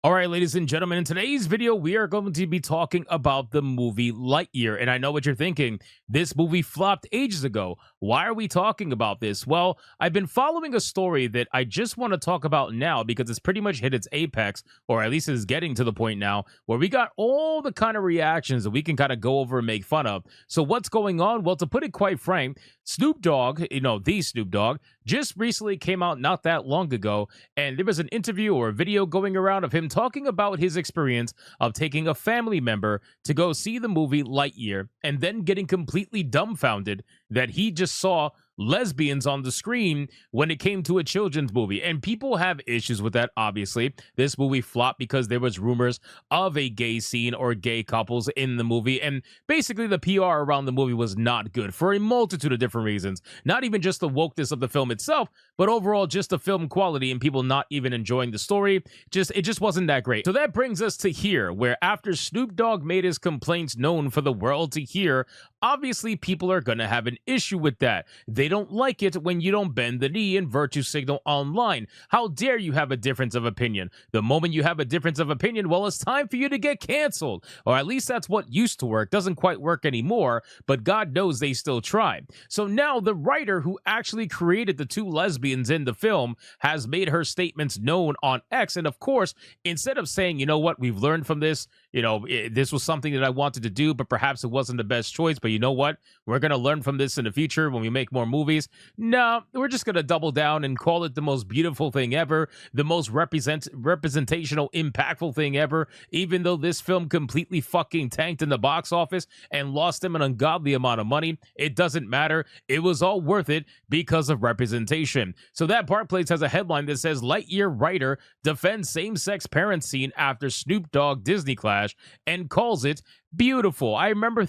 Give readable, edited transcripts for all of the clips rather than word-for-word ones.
All right, ladies and gentlemen, in today's video, we are going to be talking about the movie Lightyear. And I know what you're thinking. This movie flopped ages ago. Why are we talking about this? Well, I've been following a story that I just want to talk about now because it's pretty much hit its apex, or at least is getting to the point now where we got all the kind of reactions that we can kind of go over and make fun of. So what's going on? Well, to put it quite frank, Snoop Dogg, the Snoop Dogg, just recently came out not that long ago, and there was an interview or a video going around of him talking about his experience of taking a family member to go see the movie Lightyear and then getting completely dumbfounded that he just saw lesbians on the screen when it came to a children's movie. And people have issues with that, obviously. This movie flopped because there was rumors of a gay scene or gay couples in the movie, and basically the PR around the movie was not good for a multitude of different reasons. Not even just the wokeness of the film itself, but overall just the film quality and people not even enjoying the story. It just wasn't that great. So that brings us to here, where after Snoop Dogg made his complaints known for the world to hear, obviously people are gonna have an issue with that. They don't like it when you don't bend the knee and virtue signal online. How dare you have a difference of opinion? The moment you have a difference of opinion, well, it's time for you to get canceled. Or at least that's what used to work. Doesn't quite work anymore, but God knows they still try. So now the writer who actually created the two lesbians in the film has made her statements known on X. And of course, instead of saying, you know what, we've learned from this, this was something that I wanted to do, but perhaps it wasn't the best choice. But you know what? We're going to learn from this in the future when we make more movies. No, we're just going to double down and call it the most beautiful thing ever, the most representational, impactful thing ever, even though this film completely fucking tanked in the box office and lost them an ungodly amount of money. It doesn't matter. It was all worth it because of representation. So that part place has a headline that says Lightyear writer defends same-sex parent scene after Snoop Dogg Disney clash and calls it beautiful. I remember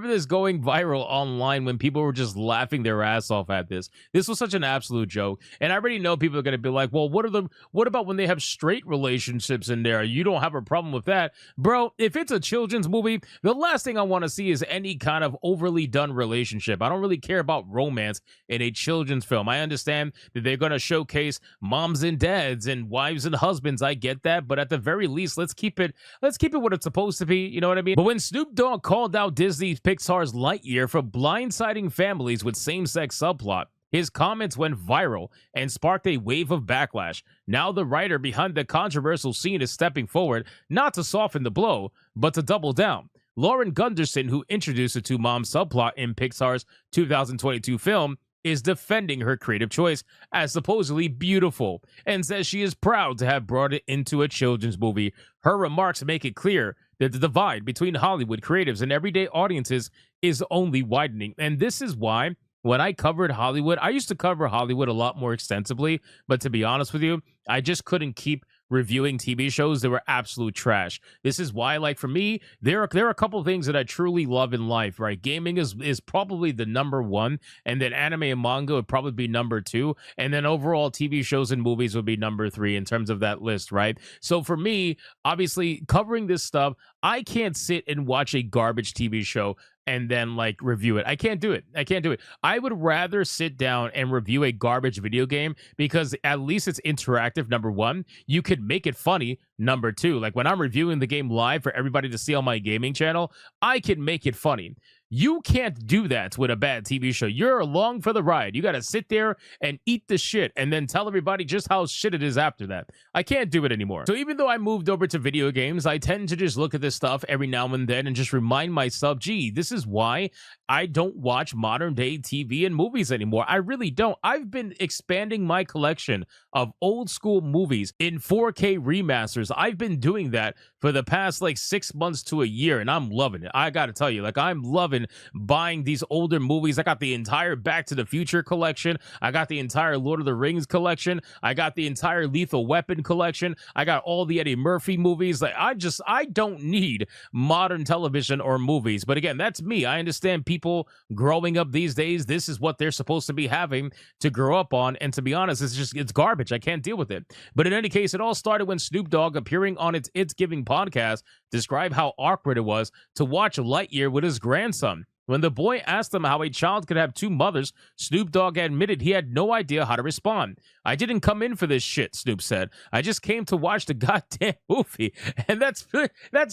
this going viral online when people were just laughing their ass off at this. This was such an absolute joke. And I already know people are going to be like, well, what about when they have straight relationships in there? You don't have a problem with that. Bro, if it's a children's movie, the last thing I want to see is any kind of overly done relationship. I don't really care about romance in a children's film. I understand that they're going to showcase moms and dads and wives and husbands. I get that, but at the very least, let's keep it what it's supposed to be. You know what I mean? But when Snoop Dogg called out Disney Pixar's Lightyear for blindsiding families with same-sex subplot, his comments went viral and sparked a wave of backlash. Now the writer behind the controversial scene is stepping forward, not to soften the blow, but to double down. Lauren Gunderson, who introduced the two-mom subplot in Pixar's 2022 film, is defending her creative choice as supposedly beautiful and says she is proud to have brought it into a children's movie. Her remarks make it clear that the divide between Hollywood creatives and everyday audiences is only widening. And this is why when I covered Hollywood, I used to cover Hollywood a lot more extensively, but to be honest with you, I just couldn't keep reviewing TV shows that were absolute trash. This is why, like, for me, there are a couple of things that I truly love in life, right? Gaming is probably the number one, and then anime and manga would probably be number two, and then overall TV shows and movies would be number three in terms of that list, right? So for me, obviously, covering this stuff, I can't sit and watch a garbage TV show and then like review it. I can't do it. I would rather sit down and review a garbage video game because at least it's interactive, number one. You could make it funny, number two. Like when I'm reviewing the game live for everybody to see on my gaming channel, I can make it funny. You can't do that with a bad TV show. You're along for the ride. You got to sit there and eat the shit and then tell everybody just how shit it is after that. I can't do it anymore. So even though I moved over to video games, I tend to just look at this stuff every now and then and just remind myself, gee, this is why I don't watch modern day TV and movies anymore. I really don't. I've been expanding my collection of old school movies in 4K remasters. I've been doing that for the past like 6 months to a year, and I'm loving it. I got to tell you, like, I'm loving buying these older movies. I got the entire Back to the Future collection. I got the entire Lord of the Rings collection. I got the entire Lethal Weapon collection. I got all the Eddie Murphy movies. Like, I don't need modern television or movies. But again, that's me. I understand people growing up these days, this is what they're supposed to be having to grow up on. And to be honest, it's garbage. I can't deal with it. But in any case, it all started when Snoop Dogg, appearing on It's Giving podcast, described how awkward it was to watch Lightyear with his grandson. When the boy asked him how a child could have two mothers, Snoop Dogg admitted he had no idea how to respond. I didn't come in for this shit, Snoop said. I just came to watch the goddamn movie. And that's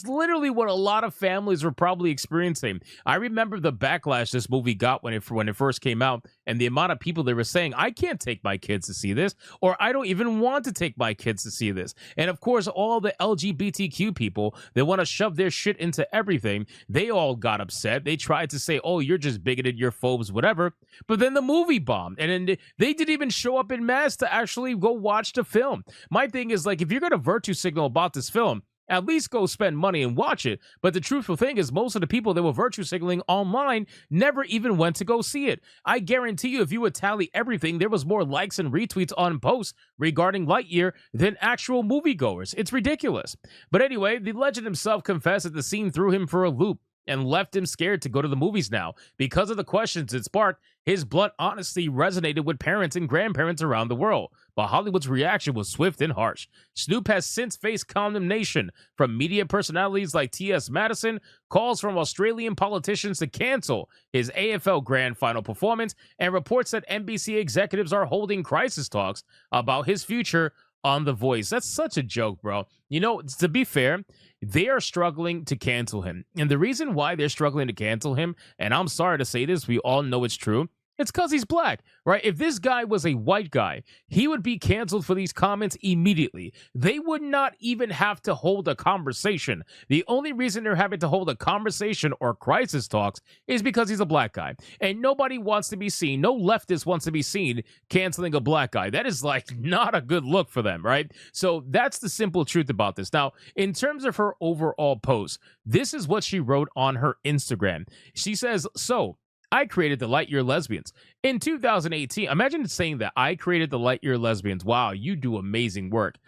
literally what a lot of families were probably experiencing. I remember the backlash this movie got when it first came out, and the amount of people that were saying, I can't take my kids to see this, or I don't even want to take my kids to see this. And of course, all the LGBTQ people that want to shove their shit into everything, they all got upset. They tried to say, oh, you're just bigoted, you're phobes, whatever. But then the movie bombed, and then they didn't even show up in mass to actually go watch the film. My thing is, like, if you're going to virtue signal about this film, at least go spend money and watch it. But the truthful thing is, most of the people that were virtue signaling online never even went to go see it. I guarantee you, if you would tally everything, there was more likes and retweets on posts regarding Lightyear than actual moviegoers. It's ridiculous. But anyway, the legend himself confessed that the scene threw him for a loop and left him scared to go to the movies now. Because of the questions it sparked, his blunt honesty resonated with parents and grandparents around the world, but Hollywood's reaction was swift and harsh. Snoop has since faced condemnation from media personalities like T.S. Madison, calls from Australian politicians to cancel his AFL Grand Final performance, and reports that NBC executives are holding crisis talks about his future on The Voice. That's such a joke, bro. You know, to be fair, they are struggling to cancel him. And the reason why they're struggling to cancel him, and I'm sorry to say this, we all know it's true, it's because he's black, right? If this guy was a white guy, he would be canceled for these comments immediately. They would not even have to hold a conversation. The only reason they're having to hold a conversation or crisis talks is because he's a black guy. And nobody wants to be seen, no leftist wants to be seen canceling a black guy. That is like not a good look for them, right? So that's the simple truth about this. Now, in terms of her overall post, this is what she wrote on her Instagram. She says, so, I created the Lightyear Lesbians. In 2018, imagine saying that I created the Lightyear Lesbians. Wow, you do amazing work.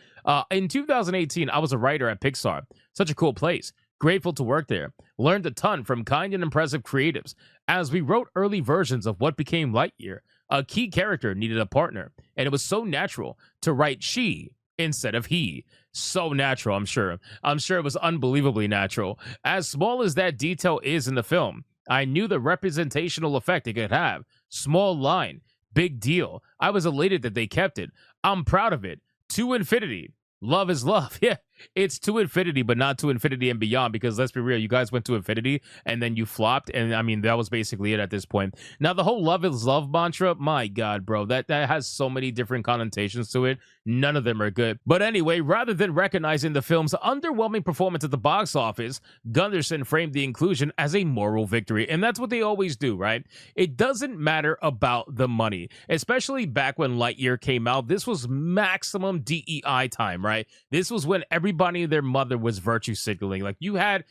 In 2018, I was a writer at Pixar. Such a cool place. Grateful to work there. Learned a ton from kind and impressive creatives. As we wrote early versions of what became Lightyear, a key character needed a partner, and it was so natural to write she instead of he. So natural, I'm sure. I'm sure it was unbelievably natural. As small as that detail is in the film, I knew the representational effect it could have. Small line, big deal. I was elated that they kept it. I'm proud of it. To infinity. Love is love. Yeah, it's to infinity, but not to infinity and beyond, because let's be real, you guys went to infinity and then you flopped, and I mean, that was basically it at this point. Now, the whole love is love mantra, my God, bro, that has so many different connotations to it. None of them are good. But anyway, rather than recognizing the film's underwhelming performance at the box office, Gunderson framed the inclusion as a moral victory, and that's what they always do, right? It doesn't matter about the money, especially back when Lightyear came out. This was maximum DEI time, right? This was when everybody and their mother was virtue signaling. Like you had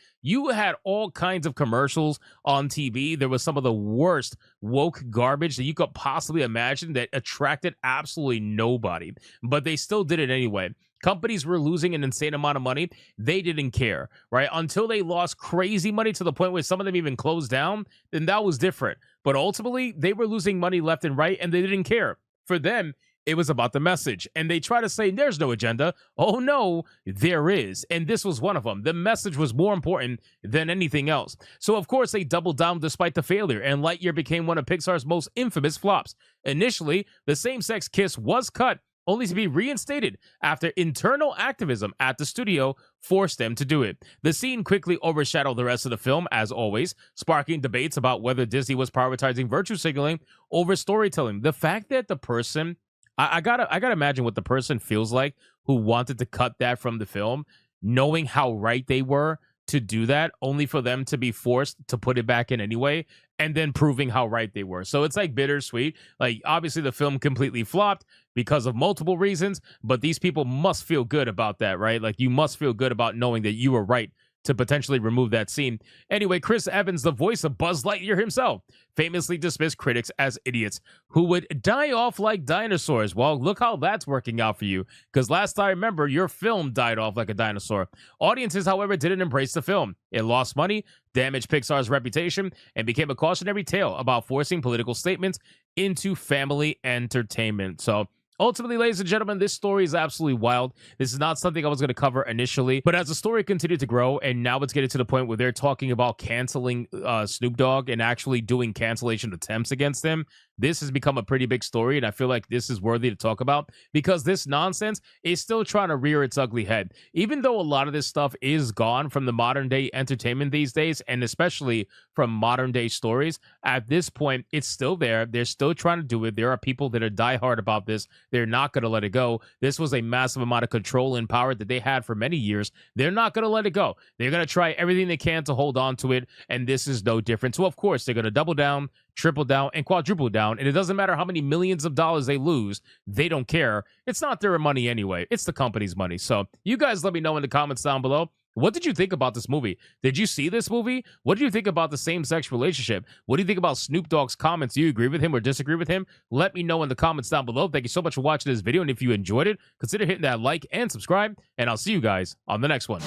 all kinds of commercials on TV. There was some of the worst woke garbage that you could possibly imagine that attracted absolutely nobody, but they still did it anyway. Companies were losing an insane amount of money. They didn't care, right? Until they lost crazy money to the point where some of them even closed down, then that was different. But ultimately, they were losing money left and right, and they didn't care. For them, it was about the message. And they try to say there's no agenda. Oh no, there is. And this was one of them. The message was more important than anything else. So of course they doubled down despite the failure, and Lightyear became one of Pixar's most infamous flops. Initially, the same-sex kiss was cut, only to be reinstated after internal activism at the studio forced them to do it. The scene quickly overshadowed the rest of the film, as always, sparking debates about whether Disney was prioritizing virtue signaling over storytelling. The fact that the person I gotta imagine what the person feels like who wanted to cut that from the film, knowing how right they were to do that, only for them to be forced to put it back in anyway, and then proving how right they were. So it's like bittersweet. Like, obviously the film completely flopped because of multiple reasons, but these people must feel good about that, right? Like, you must feel good about knowing that you were right to potentially remove that scene. Anyway, Chris Evans, the voice of Buzz Lightyear himself, famously dismissed critics as idiots who would die off like dinosaurs. Well, look how that's working out for you, because last I remember, your film died off like a dinosaur. Audiences, however, didn't embrace the film. It lost money, damaged Pixar's reputation, and became a cautionary tale about forcing political statements into family entertainment. So Ultimately, ladies and gentlemen, this story is absolutely wild. This is not something I was going to cover initially, but as the story continued to grow, and now it's getting to the point where they're talking about canceling Snoop Dogg and actually doing cancellation attempts against him, this has become a pretty big story, and I feel like this is worthy to talk about because this nonsense is still trying to rear its ugly head. Even though a lot of this stuff is gone from the modern day entertainment these days, and especially from modern day stories, at this point, it's still there. They're still trying to do it. There are people that are diehard about this. They're not going to let it go. This was a massive amount of control and power that they had for many years. They're not going to let it go. They're going to try everything they can to hold on to it, and this is no different. So, of course, they're going to double down, triple down, and quadruple down. And it doesn't matter how many millions of dollars they lose. They don't care. It's not their money anyway. It's the company's money. So you guys let me know in the comments down below. What did you think about this movie? Did you see this movie? What did you think about the same-sex relationship? What do you think about Snoop Dogg's comments? Do you agree with him or disagree with him? Let me know in the comments down below. Thank you so much for watching this video. And if you enjoyed it, consider hitting that like and subscribe. And I'll see you guys on the next one.